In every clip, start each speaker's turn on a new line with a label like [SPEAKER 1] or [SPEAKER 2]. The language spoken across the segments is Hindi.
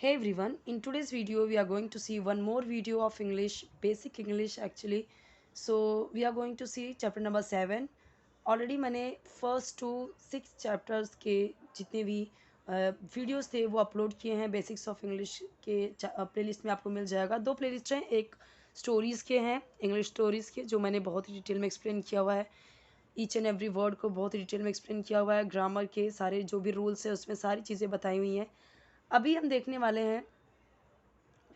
[SPEAKER 1] Hey everyone, in today's video we are going to see one more video of English, basic English actually. So we are going to see chapter number 7. Already मैंने फर्स्ट टू 6 चैप्टर्स के जितने भी वीडियोस थे वो अपलोड किए हैं बेसिक्स ऑफ इंग्लिश के प्लेलिस्ट में आपको मिल जाएगा। दो प्लेलिस्ट हैं, एक स्टोरीज़ के हैं, इंग्लिश स्टोरीज़ के जो मैंने बहुत ही डिटेल में एक्सप्लेन किया हुआ है। ईच एंड एवरी वर्ड को बहुत ही डिटेल में एक्सप्लेन किया हुआ है। ग्रामर के सारे जो भी रूल्स है उसमें सारी चीज़ें बताई हुई हैं। अभी हम देखने वाले हैं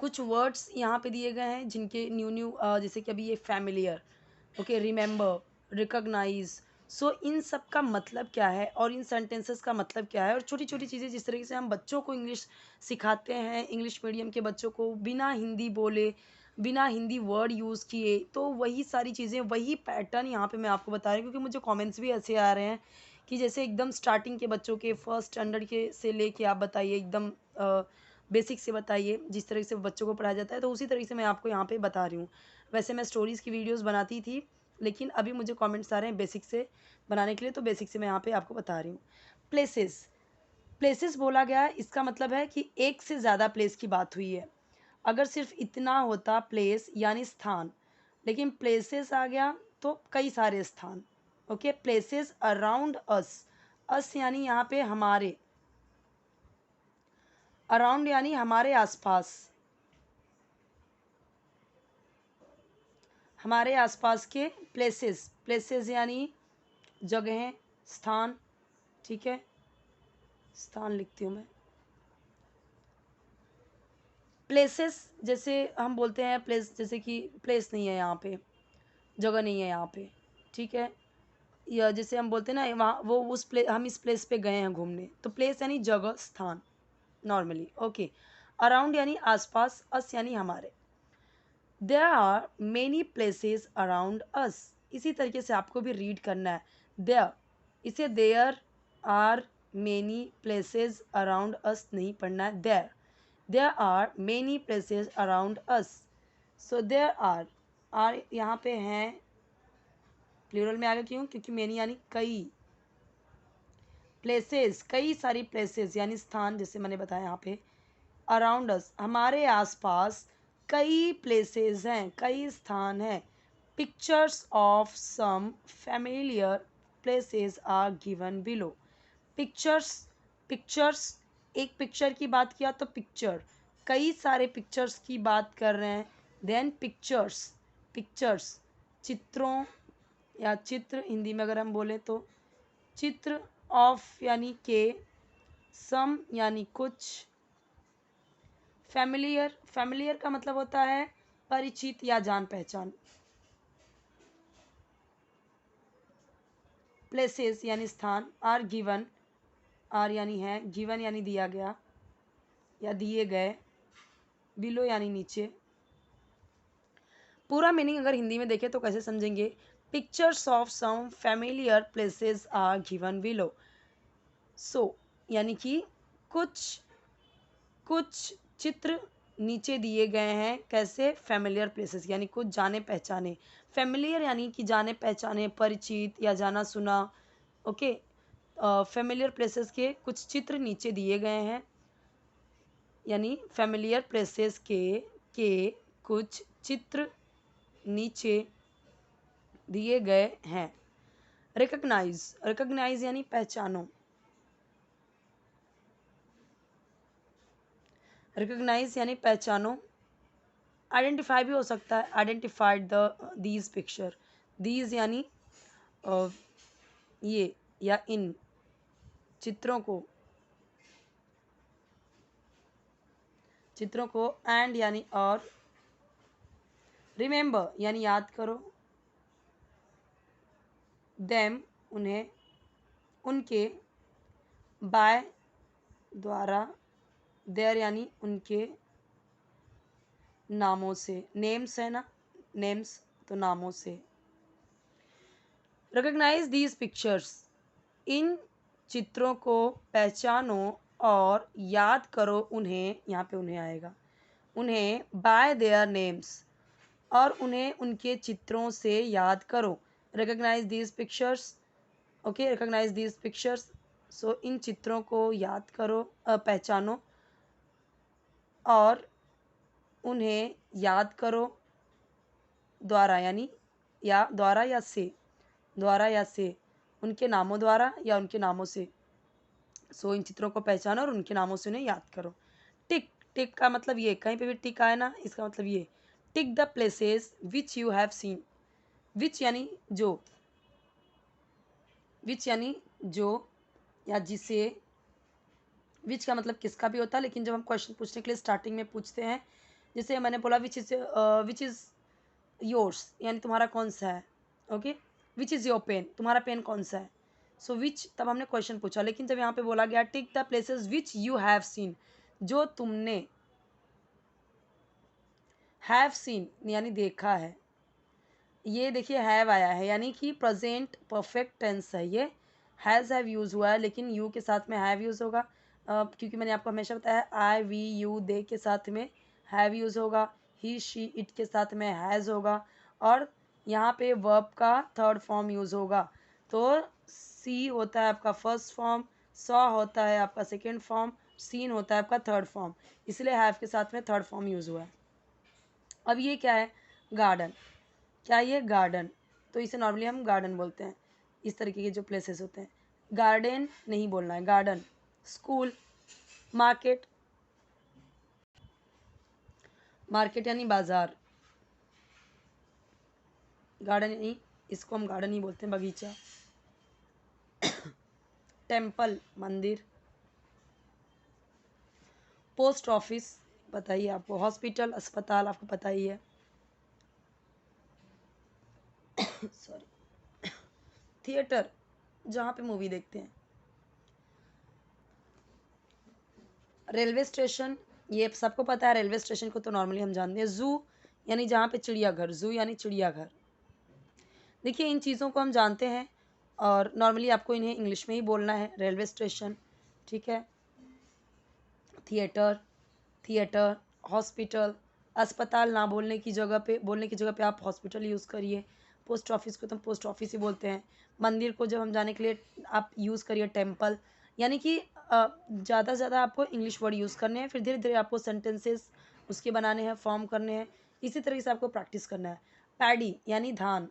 [SPEAKER 1] कुछ वर्ड्स यहाँ पे दिए गए हैं जिनके न्यू जैसे कि अभी ये फैमिलियर, ओके, रिमेंबर, रिकॉग्नाइज। सो इन सब का मतलब क्या है और इन सेंटेंसेस का मतलब क्या है और छोटी छोटी चीज़ें जिस तरीके से हम बच्चों को इंग्लिश सिखाते हैं, इंग्लिश मीडियम के बच्चों को बिना हिंदी बोले, बिना हिंदी वर्ड यूज़ किए, तो वही सारी चीज़ें, वही पैटर्न यहाँ पे मैं आपको बता रही हूँ क्योंकि मुझे कमेंट्स भी ऐसे आ रहे हैं कि जैसे एकदम स्टार्टिंग के बच्चों के फर्स्ट स्टैंडर्ड के से लेके आप बताइए एकदम बेसिक से बताइए जिस तरह से बच्चों को पढ़ाया जाता है, तो उसी तरीके से मैं आपको यहाँ पे बता रही हूँ। वैसे मैं स्टोरीज़ की वीडियोस बनाती थी लेकिन अभी मुझे कमेंट्स आ रहे हैं बेसिक से बनाने के लिए, तो बेसिक से मैं यहाँ पे आपको बता रही हूँ। प्लेसेस, प्लेसेस बोला गया है, इसका मतलब है कि एक से ज़्यादा प्लेस की बात हुई है। अगर सिर्फ इतना होता प्लेस यानी स्थान, लेकिन प्लेसेस आ गया तो कई सारे स्थान। ओके, प्लेसेस अराउंड अस, अस यानी यहाँ पे हमारे, अराउंड यानी हमारे आसपास, हमारे आसपास के प्लेसेस, प्लेसेस यानी जगहें, स्थान, ठीक है, स्थान लिखती हूँ मैं। प्लेसेस जैसे हम बोलते हैं प्लेस, जैसे कि प्लेस नहीं है यहाँ पे, जगह नहीं है यहाँ पे, ठीक है, या जैसे हम बोलते हैं ना वहाँ वो उस प्ले हम इस प्लेस पे गए हैं घूमने, तो प्लेस यानी जगह, स्थान नॉर्मली। ओके, अराउंड यानी आसपास, अस यानी हमारे। There are many places around us, इसी तरीके से आपको भी रीड करना है। देयर, इसे there are many places around us नहीं पढ़ना है, there, there are many places around us. So there are यहाँ पे हैं, प्लूरल में आ गया क्यों, क्योंकि मेनी यानी कई, प्लेसेस कई सारी प्लेसेस यानी स्थान, जैसे मैंने बताया यहाँ पे, अराउंड अस हमारे आसपास कई प्लेसेस हैं, कई स्थान हैं। Pictures of some familiar places are given below. Pictures, pictures, एक पिक्चर की बात किया तो पिक्चर, कई सारे पिक्चर्स की बात कर रहे हैं। देन पिक्चर्स, पिक्चर्स चित्रों या चित्र हिंदी में अगर हम बोले तो, चित्र, ऑफ यानी के, सम यानी कुछ, फैमिलियर, फैमिलियर का मतलब होता है परिचित या जान पहचान। प्लेसेस यानी स्थान, आर गिवन, आर यानी है, गिवन यानी दिया गया या दिए गए, बिलो यानी नीचे। पूरा मीनिंग अगर हिंदी में देखें तो कैसे समझेंगे, pictures of some familiar places are given below. So यानी कि कुछ कुछ चित्र नीचे दिए गए हैं, कैसे, फैमिलियर प्लेसेस यानी कुछ जाने पहचाने, फैमिलियर यानी कि जाने पहचाने, परिचित या जाना सुना। ओके, फैमिलियर प्लेसेस के कुछ चित्र नीचे दिए गए हैं, यानी फैमिलियर प्लेसेस के कुछ चित्र नीचे दिए गए हैं। रिकग्नाइज, रिकग्नाइज यानी पहचानो, रिकग्नाइज यानी पहचानो। आइडेंटिफाई भी हो सकता है, identified the these picture, these यानी ये या इन चित्रों को, चित्रों को, एंड यानी और, रिमेंबर यानी याद करो, देम उन्हें, उनके, बाय द्वारा, देयर यानी उनके नामों से, नेम्स है ना, नेम्स तो नामों से। रिकग्नाइज दीज पिक्चर्स, इन चित्रों को पहचानो और याद करो उन्हें, यहाँ पे उन्हें आएगा, उन्हें बाय देयर नेम्स, और उन्हें उनके चित्रों से याद करो। Recognise these pictures, okay, recognise these pictures, so इन चित्रों को याद करो, पहचानो और उन्हें याद करो द्वारा या से उनके नामों द्वारा या उनके नामों से। सो इन चित्रों को पहचानो और उनके नामों से उन्हें याद करो। टिक, टिक का मतलब ये, कहीं पे भी टिक आए ना, इसका मतलब ये, tick the places which you have seen. Which यानी जो, विच यानी जो या जिसे। विच का मतलब किसका भी होता है, लेकिन जब हम क्वेश्चन पूछने के लिए स्टार्टिंग में पूछते हैं, जैसे मैंने बोला विच इज़ योर्स, यानी तुम्हारा कौन सा है। Okay, which is your pen, तुम्हारा पेन कौन सा है। सो विच, तब हमने क्वेश्चन पूछा। लेकिन जब यहाँ पे बोला गया टिक the places which you have scene, जो तुमने, हैव सीन यानी देखा है। ये देखिए हैव आया है, यानी कि प्रेजेंट परफेक्ट टेंस है ये। हैव यूज़ हुआ है, लेकिन यू के साथ में हैव यूज़ होगा, क्योंकि मैंने आपको हमेशा बताया आई वी यू दे के साथ में हैव यूज़ होगा, ही शी इट के साथ में हैज़ होगा, और यहाँ पे वर्ब का थर्ड फॉर्म यूज़ होगा। तो सी होता है आपका फर्स्ट फॉर्म, सॉ होता है आपका सेकेंड फॉर्म, सीन होता है आपका थर्ड फॉर्म, इसलिए हैव के साथ में थर्ड फॉर्म यूज़ हुआ है। अब ये क्या है, गार्डन। क्या ये गार्डन, तो इसे नॉर्मली हम गार्डन बोलते हैं, इस तरीके के जो प्लेसेस होते हैं। गार्डन नहीं बोलना है, गार्डन। स्कूल, मार्केट, मार्केट यानी बाजार, गार्डन यानी, इसको हम गार्डन ही बोलते हैं, बगीचा। टेम्पल, मंदिर। पोस्ट ऑफिस, बताइए आपको। हॉस्पिटल, अस्पताल, आपको पता ही है। सॉरी, थिएटर, जहाँ पे मूवी देखते हैं। रेलवे स्टेशन, ये सबको पता है, रेलवे स्टेशन को तो नॉर्मली हम जानते हैं। जू यानी जहाँ पे चिड़ियाघर, जू यानी चिड़ियाघर। देखिए इन चीज़ों को हम जानते हैं और नॉर्मली आपको इन्हें इंग्लिश में ही बोलना है। रेलवे स्टेशन, ठीक है, थिएटर, थिएटर, हॉस्पिटल, अस्पताल ना बोलने की जगह पे, बोलने की जगह पे आप हॉस्पिटल यूज़ करिए। पोस्ट ऑफिस को तो हम पोस्ट ऑफिस ही बोलते हैं। मंदिर को जब हम जाने के लिए आप यूज़ करिए टेम्पल, यानी कि ज़्यादा से ज़्यादा आपको इंग्लिश वर्ड यूज़ करने हैं, फिर धीरे धीरे आपको सेंटेंसेस उसके बनाने हैं, फॉर्म करने हैं, इसी तरीके से आपको प्रैक्टिस करना है। पैडी यानी धान,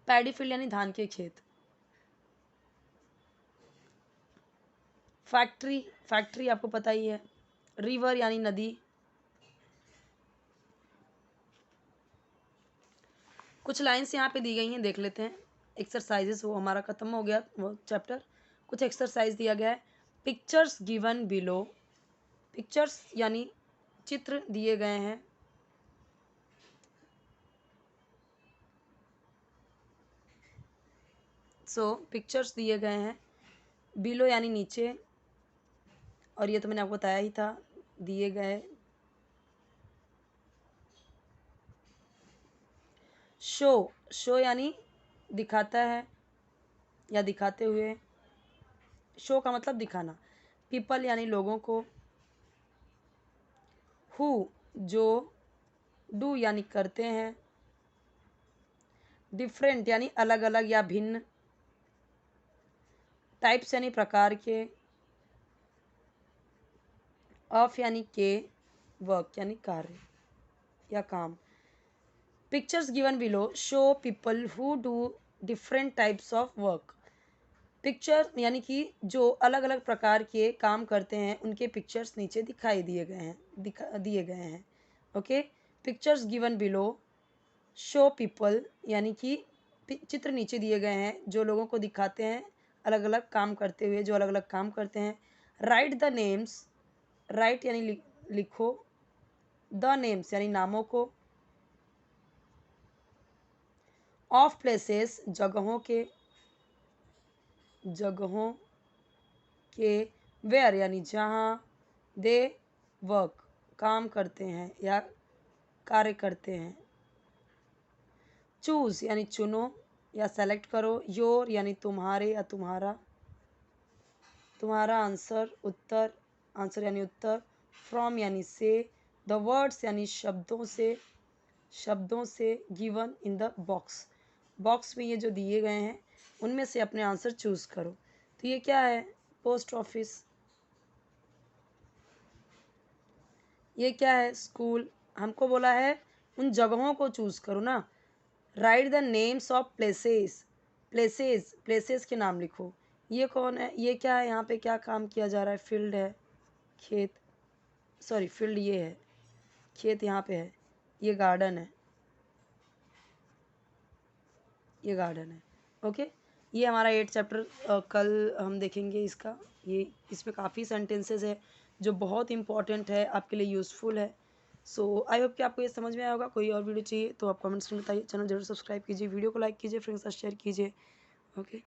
[SPEAKER 1] पैडी फील्ड यानी धान के खेत। फैक्ट्री, फैक्ट्री आपको पता ही है। रिवर यानी नदी। कुछ लाइंस यहाँ पे दी गई हैं, देख लेते हैं। एक्सरसाइजेस, वो हमारा ख़त्म हो गया वो चैप्टर। कुछ एक्सरसाइज दिया गया है। पिक्चर्स गिवन बिलो, पिक्चर्स यानी चित्र दिए गए हैं। पिक्चर्स दिए गए हैं, बिलो यानी नीचे, और ये तो मैंने आपको बताया ही था, दिए गए। शो, शो यानी दिखाता है या दिखाते हुए। शो का मतलब दिखाना। पीपल यानी लोगों को। हु, जो। डू यानी करते हैं। डिफरेंट यानी अलग अलग या भिन्न। टाइप्स यानी प्रकार के। ऑफ यानी के, वर्क यानी कार्य या काम। Pictures given below show people who do different types of work. Picture यानी कि जो अलग अलग प्रकार के काम करते हैं, उनके पिक्चर्स नीचे दिखाई दिए गए हैं, दिए गए हैं। Okay, pictures given below show people यानी कि चित्र नीचे दिए गए हैं जो लोगों को दिखाते हैं अलग अलग काम करते हुए, जो अलग अलग काम करते हैं। राइट द नेम्स, राइट यानी लिखो, द नेम्स यानी नामों को, ऑफ प्लेसेस जगहों के, जगहों के, वेयर यानी जहाँ, दे वर्क काम करते हैं या कार्य करते हैं। चूज़ यानी चुनो या सेलेक्ट करो। योर यानी तुम्हारे या तुम्हारा, तुम्हारा आंसर उत्तर, आंसर यानी उत्तर। फ्रॉम यानी से। द वर्ड्स यानी शब्दों से, शब्दों से। Given in the box, box में ये जो दिए गए हैं उनमें से अपने आंसर चूज़ करो। तो ये क्या है, पोस्ट ऑफिस। ये क्या है? स्कूल। हमको बोला है उन जगहों को चूज़ करो ना। Right the names of places. Places के नाम लिखो। ये कौन है? ये क्या है? यहाँ पे क्या काम किया जा रहा है? फील्ड है, खेत, सॉरी फील्ड ये है, खेत यहाँ पे है, ये गार्डन है, ये गार्डन है। ओके, ये हमारा 8 चैप्टर कल हम देखेंगे इसका। ये इसमें काफ़ी सेंटेंसेस है जो बहुत इंपॉर्टेंट है, आपके लिए यूज़फुल है। सो आई होप कि आपको ये समझ में आया होगा। कोई और वीडियो चाहिए तो आप कमेंट्स में बताइए। चैनल जरूर सब्सक्राइब कीजिए, वीडियो को लाइक कीजिए, फ्रेंड्स के साथ शेयर कीजिए। ओके।